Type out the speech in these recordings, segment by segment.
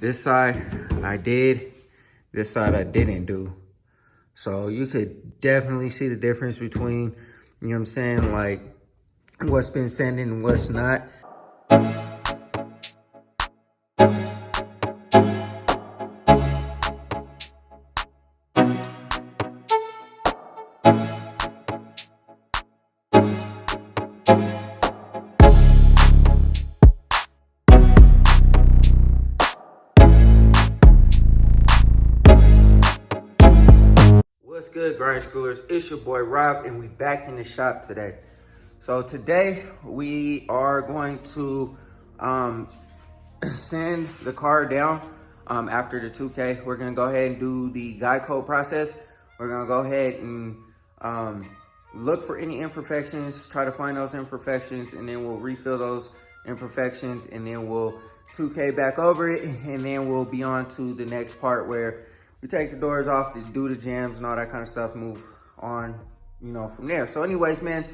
This side I did, this side I didn't do. So you could definitely see the difference between, you know what I'm saying, like what's been sanded and what's not. What's good, grind schoolers? It's your boy Rob, and we back in the shop today. So today we are going to sand the car down after the 2K. We're gonna go ahead and do the guide code process. We're gonna go ahead and look for any imperfections, try to find those imperfections, and then we'll refill those imperfections, and then we'll 2K back over it, and then we'll be on to the next part where we take the doors off to do the jams and all that kind of stuff, move on, you know, from there. So anyways, man,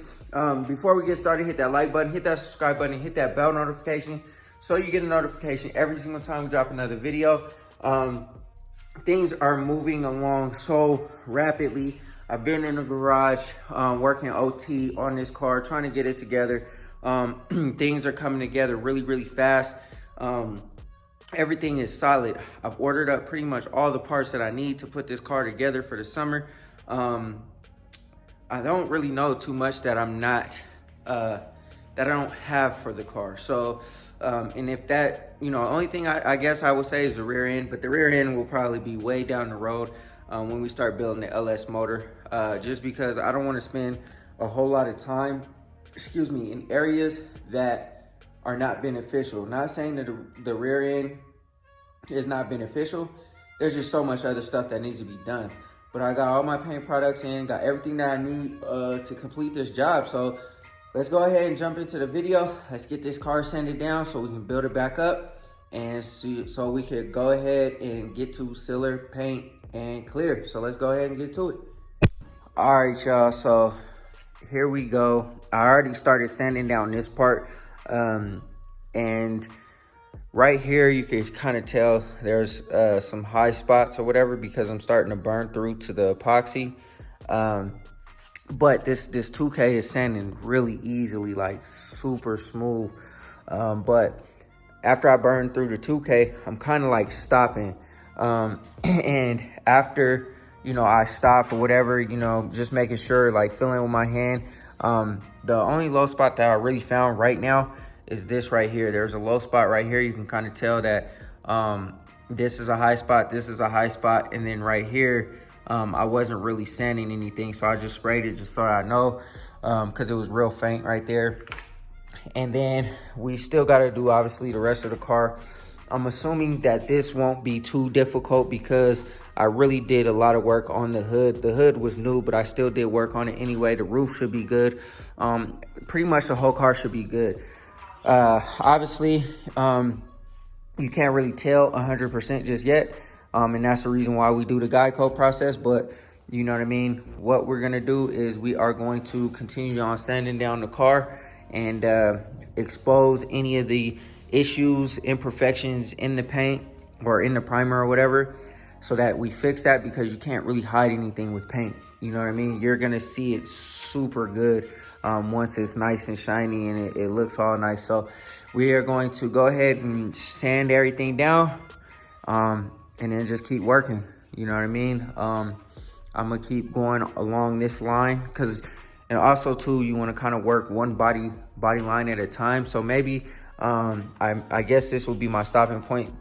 before we get started, hit that like button, hit that subscribe button, hit that bell notification so you get a notification every single time we drop another video. Things are moving along so rapidly. I've been in the garage working OT on this car, trying to get it together. Things are coming together really, really fast. Everything is solid. I've ordered up pretty much all the parts that I need to put this car together for the summer. I don't really know too much that I'm not, that I don't have for the car. So, and if that, you know, only thing I guess I would say is the rear end, but the rear end will probably be way down the road when we start building the LS motor, just because I don't want to spend a whole lot of time, in areas that are not beneficial. Not saying that the rear end is not beneficial. There's just so much other stuff that needs to be done. But I got all my paint products in, got everything that I need to complete this job. So let's go ahead and jump into the video. Let's get this car sanded down so we can build it back up, and see, so we could go ahead and get to sealer, paint, and clear. So let's go ahead and get to it. All right, y'all, so here we go. I already started sanding down this part. And right here you can kind of tell there's some high spots or whatever because I'm starting to burn through to the epoxy. But this 2K is sanding really easily, like super smooth. But after I burn through the 2K, I'm kind of like stopping. And after, you know, I stop or whatever, you know, just making sure, like feeling with my hand. The only low spot that I really found right now is this right here. There's a low spot right here. You can kind of tell that this is a high spot, this is a high spot, and then right here, I wasn't really sanding anything, so I just sprayed it just so I know, because it was real faint right there. And then we still got to do, obviously, the rest of the car. I'm assuming that this won't be too difficult because I really did a lot of work on the hood. The hood was new, but I still did work on it anyway. The roof should be good. Pretty much the whole car should be good. Obviously, you can't really tell 100% just yet. And that's the reason why we do the guide code process. But you know what I mean? What we're going to do is we are going to continue on sanding down the car and expose any of the issues, imperfections in the paint or in the primer or whatever, so that we fix that, because you can't really hide anything with paint. You know what I mean? You're gonna see it super good once it's nice and shiny and it looks all nice. So we are going to go ahead and sand everything down and then just keep working. You know what I mean? I'm gonna keep going along this line, because, and also too, you want to kind of work one body line at a time. So maybe I guess this will be my stopping point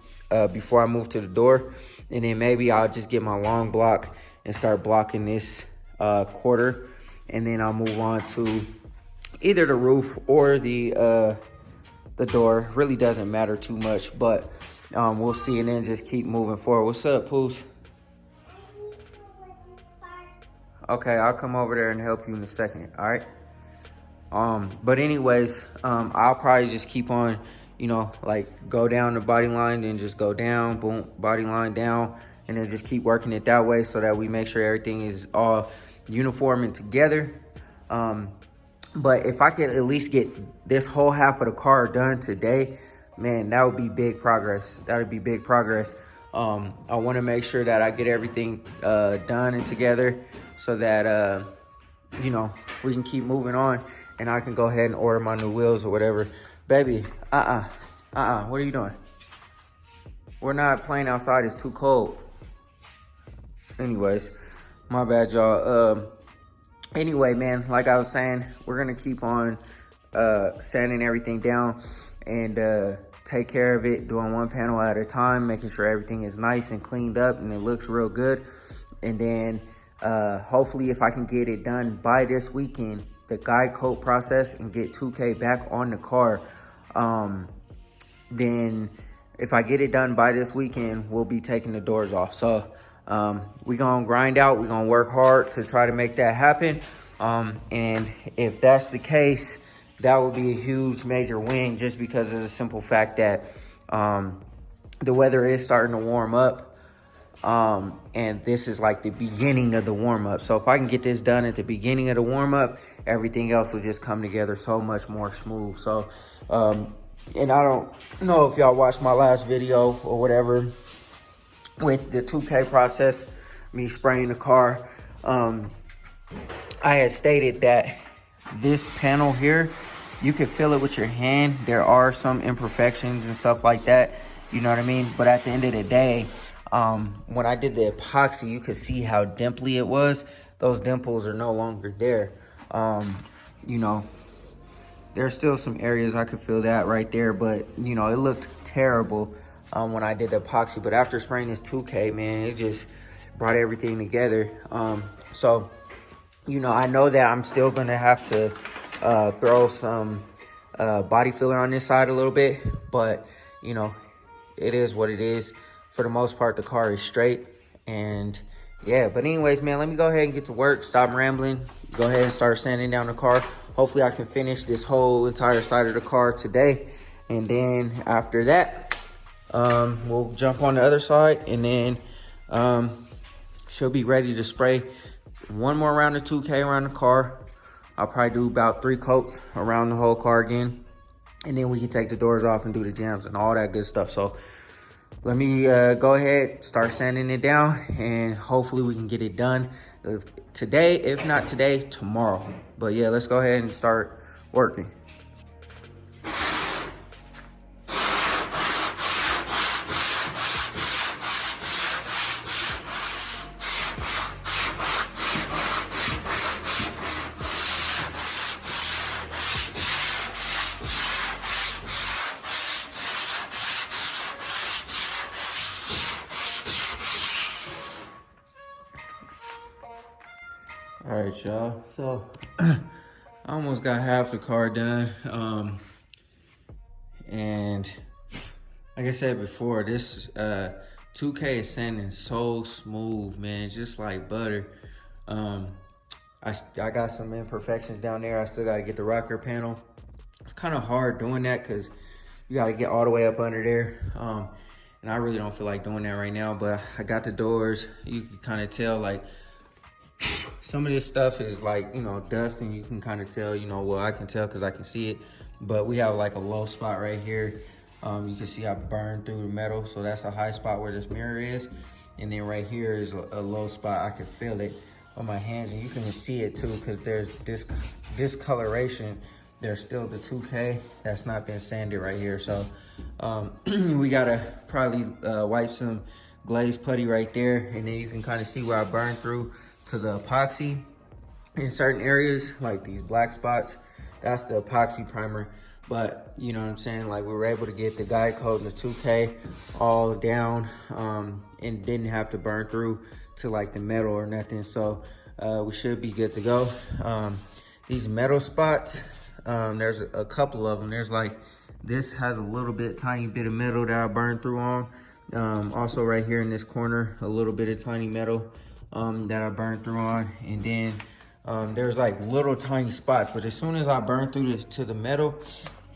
before I move to the door, and then maybe I'll just get my long block and start blocking this quarter, and then I'll move on to either the roof or the door. Really doesn't matter too much, but we'll see, and then just keep moving forward. What's up, Poos? Okay, I'll come over there and help you in a second. All right. But anyways, I'll probably just keep on, you know, like go down the body line, then just go down, boom, body line down, and then just keep working it that way so that we make sure everything is all uniform and together. But if I could at least get this whole half of the car done today, man, that would be big progress. That would be big progress. I want to make sure that I get everything done and together so that, you know, we can keep moving on and I can go ahead and order my new wheels or whatever. Baby, what are you doing? We're not playing outside, it's too cold. Anyways, my bad, y'all. Anyway, man, like I was saying, we're gonna keep on sanding everything down and take care of it, doing one panel at a time, making sure everything is nice and cleaned up and it looks real good. And then hopefully if I can get it done by this weekend, the guide coat process, and get 2K back on the car, then if I get it done by this weekend, we'll be taking the doors off. So we're gonna grind out, we're gonna work hard to try to make that happen. And if that's the case, that would be a huge major win, just because of the simple fact that the weather is starting to warm up. And this is like the beginning of the warm up. So if I can get this done at the beginning of the warm up, everything else will just come together so much more smooth. So, and I don't know if y'all watched my last video or whatever with the 2K process, me spraying the car. I had stated that this panel here, you can feel it with your hand. There are some imperfections and stuff like that, you know what I mean? But at the end of the day, when I did the epoxy, you could see how dimply it was. Those dimples are no longer there. You know, there's still some areas I could feel that right there, but you know, it looked terrible when I did the epoxy. But after spraying this 2K, man, it just brought everything together. So, you know, I know that I'm still gonna have to throw some body filler on this side a little bit, but you know, it is what it is. For the most part, the car is straight. And yeah, but anyways, man, let me go ahead and get to work, stop rambling, go ahead and start sanding down the car. Hopefully I can finish this whole entire side of the car today. And then after that, we'll jump on the other side, and then she'll be ready to spray one more round of 2K around the car. I'll probably do about 3 coats around the whole car again. And then we can take the doors off and do the jambs and all that good stuff. So let me go ahead, start sanding it down, and hopefully we can get it done today. If not today, tomorrow. But yeah, let's go ahead and start working. All right, y'all. So I almost got half the car done. And like I said before, this 2K is sanding so smooth, man, just like butter. I got some imperfections down there. I still got to get the rocker panel. It's kind of hard doing that because you got to get all the way up under there. And I really don't feel like doing that right now, but I got the doors. You can kind of tell, like, some of this stuff is like, you know, dust, and you can kind of tell, you know, well, I can tell because I can see it. But we have like a low spot right here. You can see I burned through the metal, so that's a high spot where this mirror is. And then right here is a low spot. I can feel it on my hands, and you can see it too because there's this discoloration. There's still the 2K that's not been sanded right here. So we gotta probably wipe some glaze putty right there, and then you can kind of see where I burned through to the epoxy in certain areas, like these black spots. That's the epoxy primer. But you know what I'm saying, like we were able to get the guide coat and the 2K all down, and didn't have to burn through to like the metal or nothing. So we should be good to go. These metal spots, there's a couple of them. There's like, this has a little bit, tiny bit of metal that I burned through on. Also right here in this corner, a little bit of tiny metal that I burned through on. And then there's like little tiny spots, but as soon as I burn through to the metal,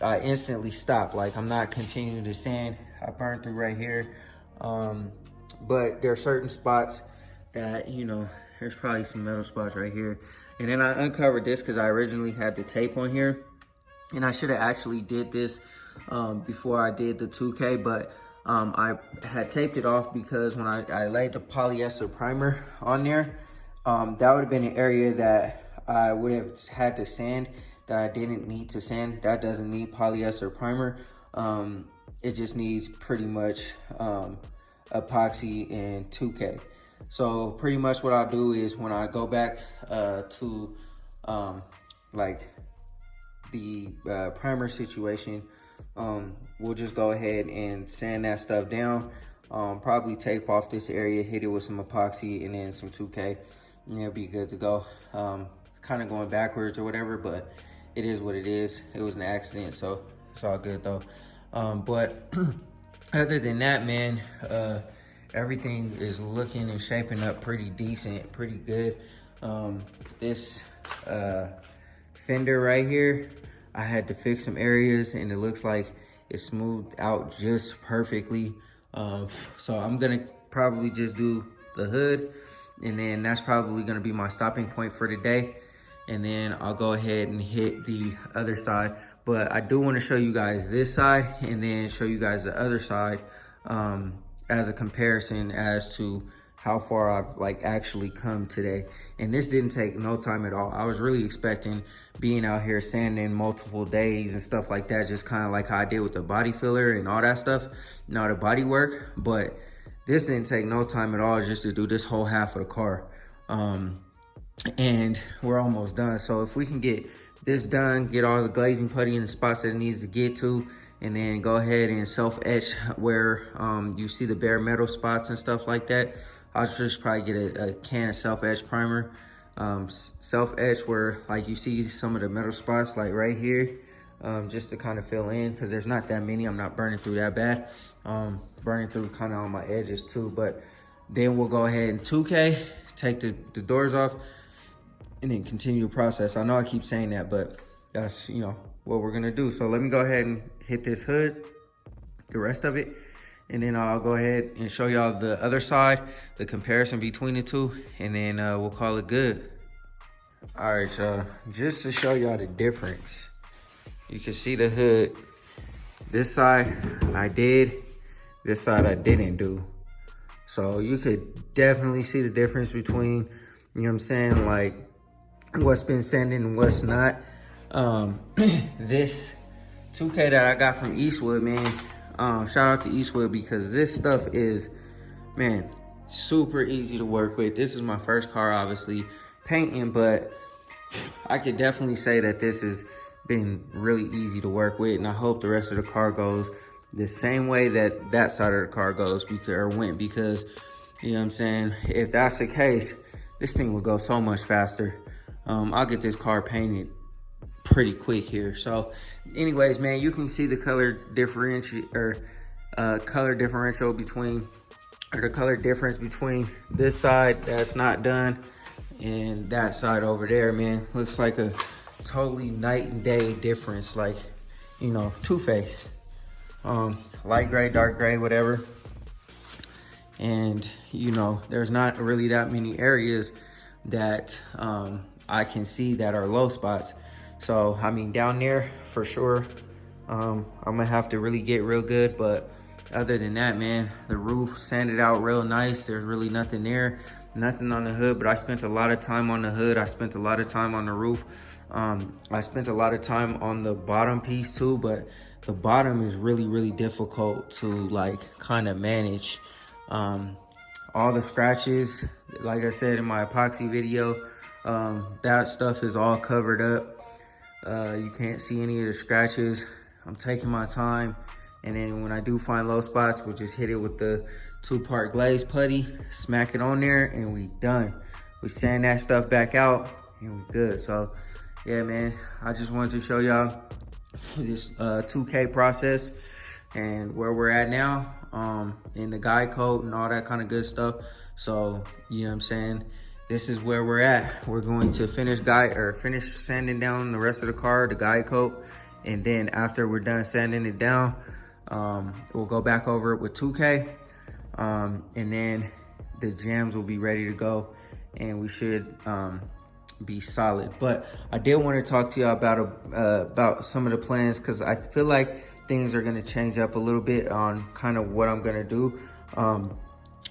I instantly stop. Like I'm not continuing to sand. I burned through right here. But there are certain spots that, you know, there's probably some metal spots right here. And then I uncovered this because I originally had the tape on here, and I should have actually did this before I did the 2K, but I had taped it off because when I laid the polyester primer on there, that would have been an area that I would have had to sand that I didn't need to sand. That doesn't need polyester primer. It just needs pretty much epoxy and 2K. So pretty much what I'll do is when I go back to like the primer situation, we'll just go ahead and sand that stuff down. Probably tape off this area, hit it with some epoxy and then some 2K, and it'll be good to go. It's kind of going backwards or whatever, but it is what it is. It was an accident, so it's all good though. But other than that, man, everything is looking and shaping up pretty decent, pretty good. This fender right here, I had to fix some areas and it looks like it smoothed out just perfectly. So I'm gonna probably just do the hood, and then that's probably gonna be my stopping point for today. And then I'll go ahead and hit the other side. But I do wanna show you guys this side and then show you guys the other side as a comparison as to how far I've like actually come today. And this didn't take no time at all. I was really expecting being out here sanding multiple days and stuff like that, just kind of like how I did with the body filler and all that stuff, the body work. But this didn't take no time at all just to do this whole half of the car. And we're almost done. So if we can get this done, get all the glazing putty in the spots that it needs to get to, and then go ahead and self-etch where you see the bare metal spots and stuff like that. I'll just probably get a can of self-etch primer. Self-etch where like you see some of the metal spots like right here, just to kind of fill in, because there's not that many. I'm not burning through that bad. Burning through kind of on my edges too. But then we'll go ahead and 2K, take the doors off, and then continue the process. I know I keep saying that, but that's, you know, what we're gonna do. So let me go ahead and hit this hood, the rest of it, and then I'll go ahead and show y'all the other side, the comparison between the two, and then we'll call it good. All right, y'all, just to show y'all the difference. You can see the hood. This side I did, this side I didn't do. So you could definitely see the difference between, you know what I'm saying, like what's been sanded and what's not. This 2K that I got from Eastwood, man, shout out to Eastwood, because this stuff is, man, super easy to work with. This is my first car, obviously, painting, but I could definitely say that this has been really easy to work with, and I hope the rest of the car goes the same way that that side of the car goes, because, you know what I'm saying, if that's the case, this thing will go so much faster. I'll get this car painted pretty quick here. So anyways, man, you can see the color differential between, or the color difference between this side that's not done and that side over there, man. Looks like a totally night and day difference, like, you know, two-face. Light gray, dark gray, whatever. And, you know, there's not really that many areas that I can see that are low spots. So, I mean, down there, for sure, I'm gonna have to really get real good. But other than that, man, the roof sanded out real nice. There's really nothing there, nothing on the hood, but I spent a lot of time on the hood. I spent a lot of time on the roof. I spent a lot of time on the bottom piece too, but the bottom is really, really difficult to like kind of manage. All the scratches, like I said in my epoxy video, that stuff is all covered up. You can't see any of the scratches. I'm taking my time, and then when I do find low spots, we'll just hit it with the 2-part glaze putty, smack it on there, and we done. We sand that stuff back out, and we good. So yeah, man, I just wanted to show y'all this 2K process and where we're at now, in the guide coat and all that kind of good stuff. So, you know what I'm saying, this is where we're at. We're going to finish sanding down the rest of the car, the guide coat, and then after we're done sanding it down, we'll go back over it with 2K, and then the jambs will be ready to go, and we should be solid. But I did want to talk to y'all about some of the plans, because I feel like things are gonna change up a little bit on kind of what I'm gonna do.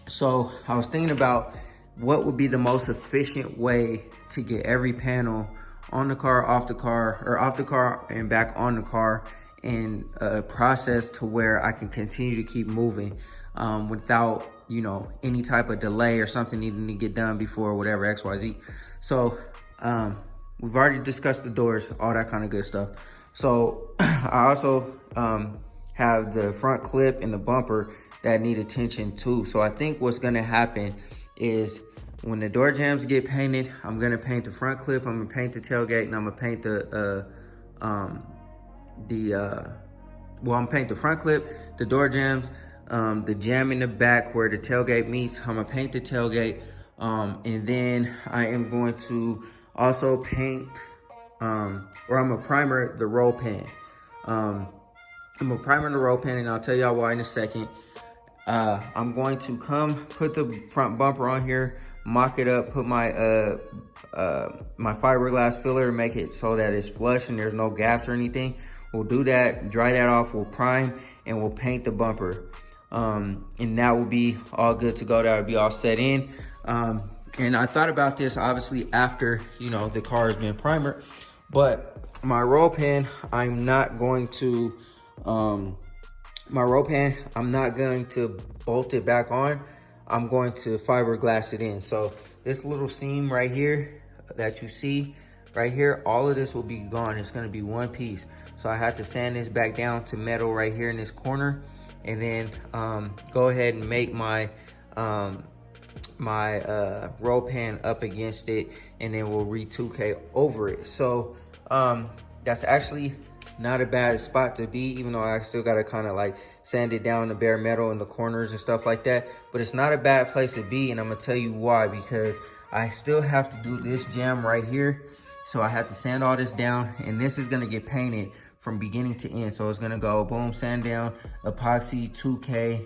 So I was thinking about what would be the most efficient way to get every panel on the car, off the car, or off the car and back on the car in a process to where I can continue to keep moving without, you know, any type of delay or something needing to get done before whatever XYZ. So we've already discussed the doors, all that kind of good stuff. So I also have the front clip and the bumper that need attention too. So I think what's gonna happen is when the door jambs get painted, I'm gonna paint the front clip, I'm gonna paint the tailgate, and I'm gonna paint I'm gonna paint the front clip, the door jambs, the jam in the back where the tailgate meets. I'm gonna paint the tailgate, and then I am going to also paint, or I'm gonna primer the roll pan. I'm gonna primer the roll pan, and I'll tell y'all why in a second. I'm going to put the front bumper on here, mock it up, put my my fiberglass filler to make it so that it's flush and there's no gaps or anything. We'll do that, dry that off, we'll prime, and we'll paint the bumper. And that will be all good to go. That will be all set in. And I thought about this obviously after, you know, the car has been primered, but my roll pan, I'm not going to bolt it back on. I'm going to fiberglass it in. So this little seam right here that you see right here, all of this will be gone. It's gonna be one piece. So I had to sand this back down to metal right here in this corner, and then go ahead and make my roll pan up against it, and then we'll re-2K over it. So that's actually not a bad spot to be, even though I still gotta kind of like sand it down, the bare metal in the corners and stuff like that. But it's not a bad place to be, and I'm gonna tell you why. Because I still have to do this jam right here. So I have to sand all this down, and this is gonna get painted from beginning to end. So it's gonna go boom, sand down, epoxy, 2K,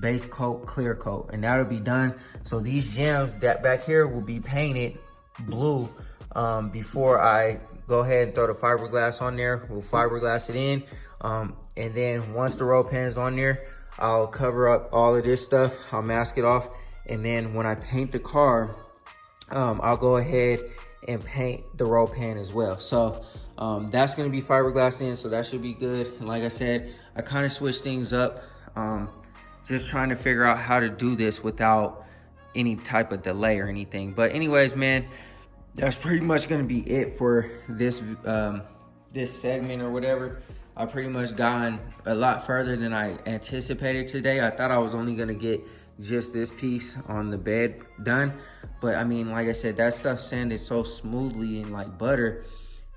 base coat, clear coat, and that'll be done. So these jams that back here will be painted blue before I go ahead and throw the fiberglass on there. We'll fiberglass it in, and then once the roll pan's on there, I'll cover up all of this stuff, I'll mask it off, and then when I paint the car, I'll go ahead and paint the roll pan as well. So that's gonna be fiberglassed in, so that should be good. And like I said, I kind of switched things up, just trying to figure out how to do this without any type of delay or anything. But anyways, man, that's pretty much gonna be it for this this segment or whatever. I pretty much gotten a lot further than I anticipated today. I thought I was only gonna get just this piece on the bed done, but I mean, like I said, that stuff sanded so smoothly and like butter,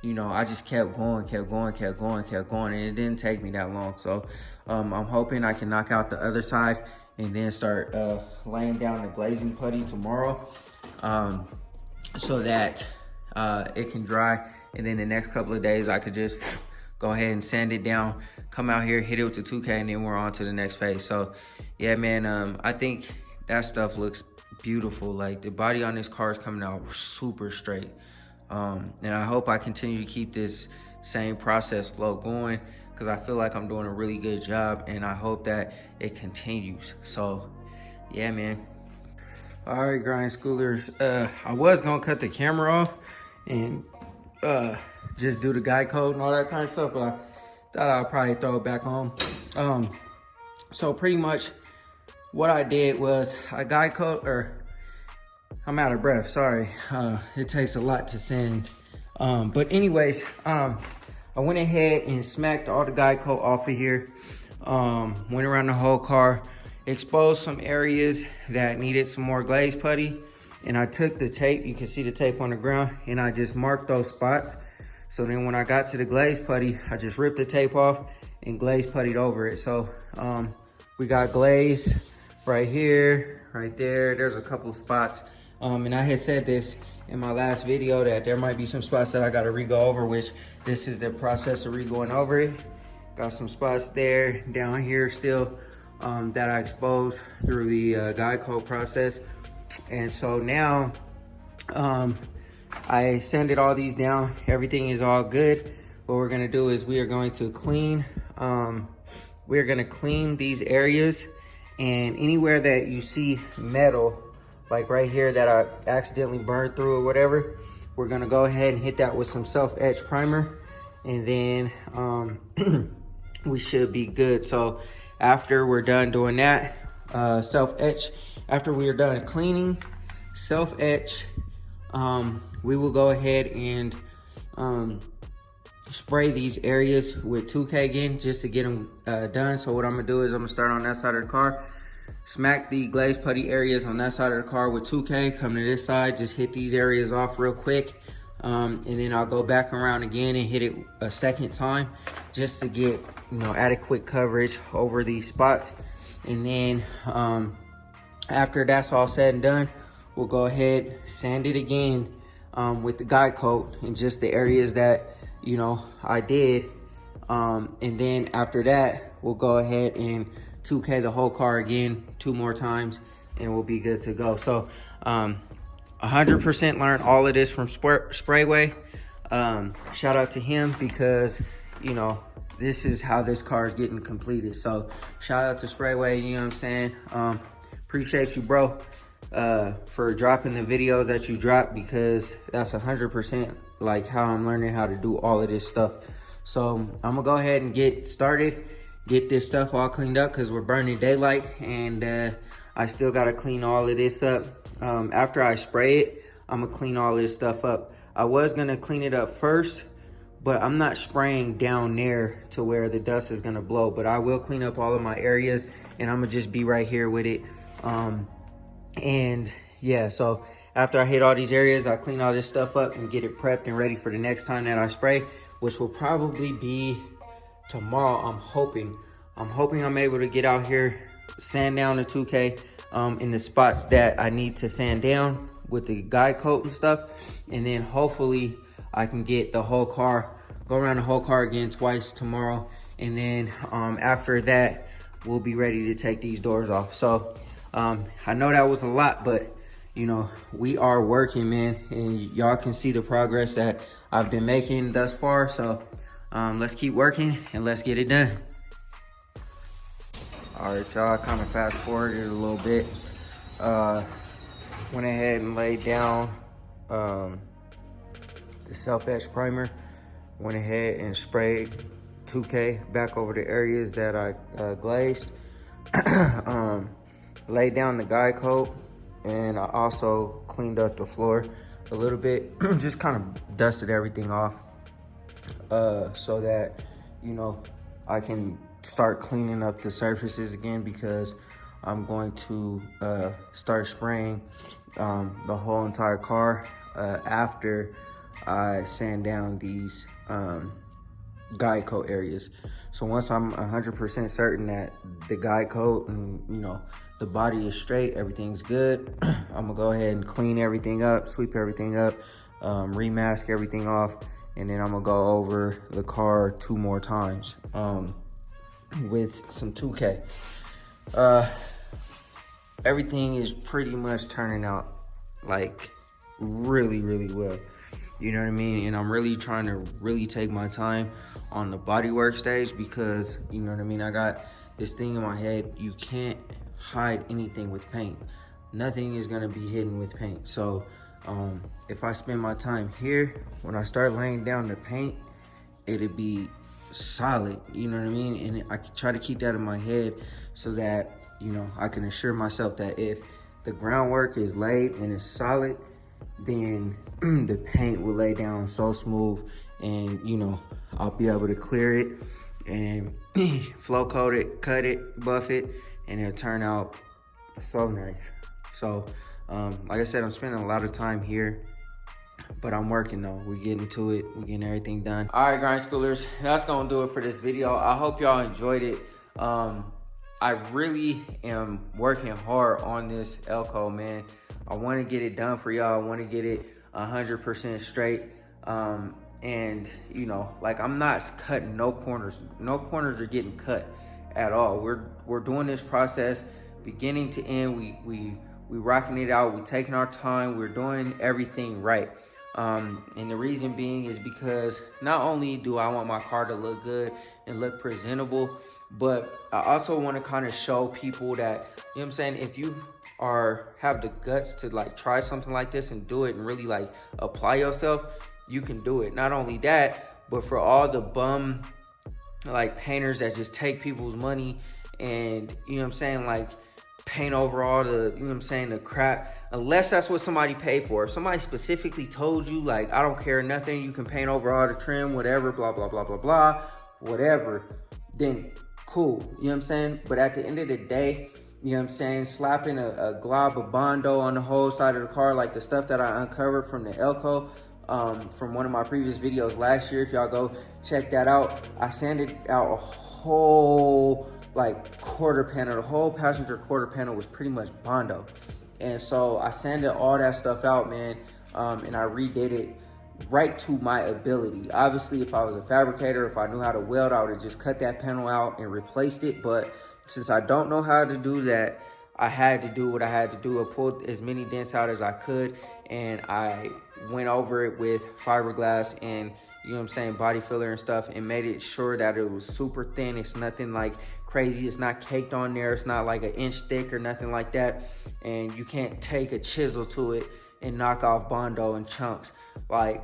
you know, I just kept going, and it didn't take me that long. So I'm hoping I can knock out the other side and then start laying down the glazing putty tomorrow, so that it can dry, and then the next couple of days I could just go ahead and sand it down, come out here, hit it with the 2K, and then we're on to the next phase. So yeah, man, I think that stuff looks beautiful. Like the body on this car is coming out super straight, and I hope I continue to keep this same process flow going, because I feel like I'm doing a really good job, and I hope that it continues. So yeah, man. All right, grind schoolers, I was gonna cut the camera off and just do the guide code and all that kind of stuff, but I thought I'd probably throw it back on. So pretty much what I did was I guide code, or I'm out of breath, sorry. It takes a lot to sand. But anyways, I went ahead and smacked all the guide coat off of here. Went around the whole car, exposed some areas that needed some more glaze putty, and I took the tape, you can see the tape on the ground, and I just marked those spots. So then when I got to the glaze putty, I just ripped the tape off and glaze puttied over it. So we got glaze right here, right there. There's a couple of spots, and I had said this in my last video that there might be some spots that I got to re-go over, which this is the process of re-going over it. Got some spots there, down here still, that I exposed through the guide code process. And so now I sanded all these down, everything is all good. What we're gonna do is we are going to clean we're gonna clean these areas, and anywhere that you see metal, like right here that I accidentally burned through or whatever, we're gonna go ahead and hit that with some self-etch primer, and then we should be good. So after we're done doing that, self-etch, after we are done cleaning, self-etch, we will go ahead and spray these areas with 2K again, just to get them done. So what I'm gonna do is I'm gonna start on that side of the car, smack the glazed putty areas on that side of the car with 2K, come to this side, just hit these areas off real quick, and then I'll go back around again and hit it a second time, just to get, you know, adequate coverage over these spots. And then after that's all said and done, we'll go ahead, sand it again with the guide coat in just the areas that, you know, I did. And then after that, we'll go ahead and 2K the whole car again 2 more times, and we'll be good to go. So 100% learned all of this from Sprayway. Shout out to him, because, you know, this is how this car is getting completed. So shout out to Sprayway, you know what I'm saying? Appreciate you, bro, for dropping the videos that you drop, because that's 100% like how I'm learning how to do all of this stuff. So I'm gonna go ahead and get started, get this stuff all cleaned up, because we're burning daylight, and I still gotta clean all of this up. After I spray it, I'm gonna clean all this stuff up. I was gonna clean it up first, but I'm not spraying down there to where the dust is gonna blow, but I will clean up all of my areas, and I'm gonna just be right here with it. And yeah, so after I hit all these areas, I clean all this stuff up and get it prepped and ready for the next time that I spray, which will probably be tomorrow. I'm hoping I'm able to get out here, sand down the 2K in the spots that I need to sand down with the guide coat and stuff. And then hopefully I can get the whole car, go around the whole car again twice tomorrow. And then after that, we'll be ready to take these doors off. So I know that was a lot, but you know, we are working, man, and y'all can see the progress that I've been making thus far. So let's keep working and let's get it done. All right, y'all, kind of fast forwarded a little bit. Went ahead and laid down the self-etch primer. Went ahead and sprayed 2K back over the areas that I glazed. Laid down the guide coat, and I also cleaned up the floor a little bit. Just kind of dusted everything off so that, you know, I can start cleaning up the surfaces again, because I'm going to start spraying the whole entire car after I sand down these guide coat areas. So once I'm 100% certain that the guide coat and, you know, the body is straight, everything's good, I'm gonna go ahead and clean everything up, sweep everything up, remask everything off, and then I'm gonna go over the car 2 more times with some 2K. Everything is pretty much turning out like really, really well. You know what I mean? And I'm really trying to really take my time on the bodywork stage, because, you know what I mean, I got this thing in my head, you can't hide anything with paint. Nothing is gonna be hidden with paint. So if I spend my time here, when I start laying down the paint, it'll be solid, you know what I mean? And I try to keep that in my head so that, you know, I can assure myself that if the groundwork is laid and it's solid, then the paint will lay down so smooth, and, you know, I'll be able to clear it and flow coat it, cut it, buff it, and it'll turn out so nice. So like I said, I'm spending a lot of time here, but I'm working though. We're getting to it, we're getting everything done. All right, grind schoolers, that's gonna do it for this video. I hope y'all enjoyed it. I really am working hard on this Elko, man. I want to get it done for y'all. I want to get it 100% straight. And, you know, like, I'm not cutting no corners. No corners are getting cut at all. We're doing this process beginning to end. We rocking it out. We taking our time. We're doing everything right. And the reason being is because not only do I want my car to look good and look presentable, but I also want to kind of show people that, you know what I'm saying, if you have the guts to like try something like this and do it and really like apply yourself, you can do it. Not only that, but for all the bum like painters that just take people's money and, you know what I'm saying, like paint over all the, you know what I'm saying, the crap, unless that's what somebody paid for. If somebody specifically told you, like, I don't care nothing, you can paint over all the trim, whatever, blah, blah, blah, blah, blah, whatever, then cool, you know what I'm saying? But at the end of the day, you know what I'm saying, slapping a glob of Bondo on the whole side of the car, like the stuff that I uncovered from the Elko, from one of my previous videos last year. If y'all go check that out, I sanded out a whole like quarter panel. The whole passenger quarter panel was pretty much Bondo. And so I sanded all that stuff out, man, and I redid it right to my ability. Obviously, if I was a fabricator, if I knew how to weld, I would have just cut that panel out and replaced it. But since I don't know how to do that, I had to do what I had to do. I pulled as many dents out as I could, and I went over it with fiberglass and, you know what I'm saying, body filler and stuff, and made it sure that it was super thin. It's nothing like crazy. It's not caked on there. It's not like an inch thick or nothing like that. And you can't take a chisel to it and knock off Bondo in chunks. Like,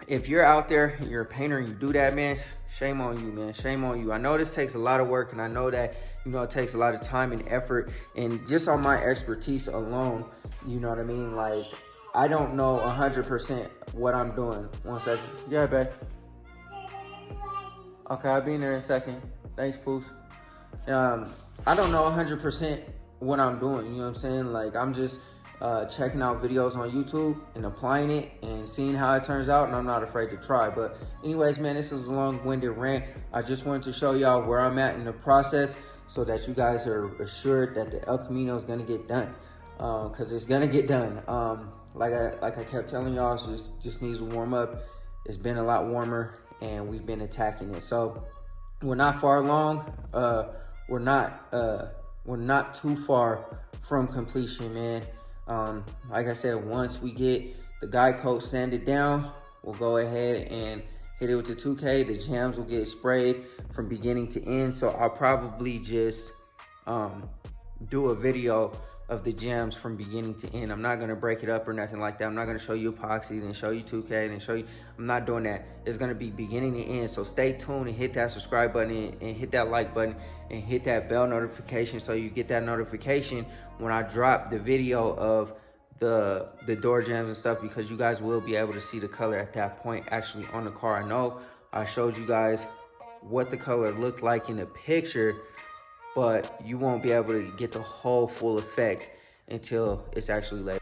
if you're out there and you're a painter and you do that, man, shame on you, man. Shame on you. I know this takes a lot of work, and I know that, you know, it takes a lot of time and effort. And just on my expertise alone, you know what I mean? Like, I don't know 100% what I'm doing. 1 second. Yeah, babe. Okay, I'll be in there in a second. Thanks, Poos. I don't know 100% what I'm doing, you know what I'm saying? Like, I'm just checking out videos on YouTube and applying it and seeing how it turns out, and I'm not afraid to try. But anyways, man, this is a long-winded rant. I just wanted to show y'all where I'm at in the process so that you guys are assured that the El Camino is gonna get done, because it's gonna get done. Like I kept telling y'all, it just needs to warm up. It's been a lot warmer, and we've been attacking it. So we're not far along. We're not too far from completion, man. Like I said, once we get the guide coat sanded down, we'll go ahead and hit it with the 2K. The jambs will get sprayed from beginning to end. So I'll probably just do a video of the jambs from beginning to end. I'm not gonna break it up or nothing like that. I'm not gonna show you epoxy, then show you 2K, then show you. I'm not doing that. It's gonna be beginning to end. So stay tuned and hit that subscribe button and hit that like button and hit that bell notification so you get that notification when I drop the video of the door jambs and stuff, because you guys will be able to see the color at that point actually on the car. I know I showed you guys what the color looked like in the picture, but you won't be able to get the whole full effect until it's actually laid.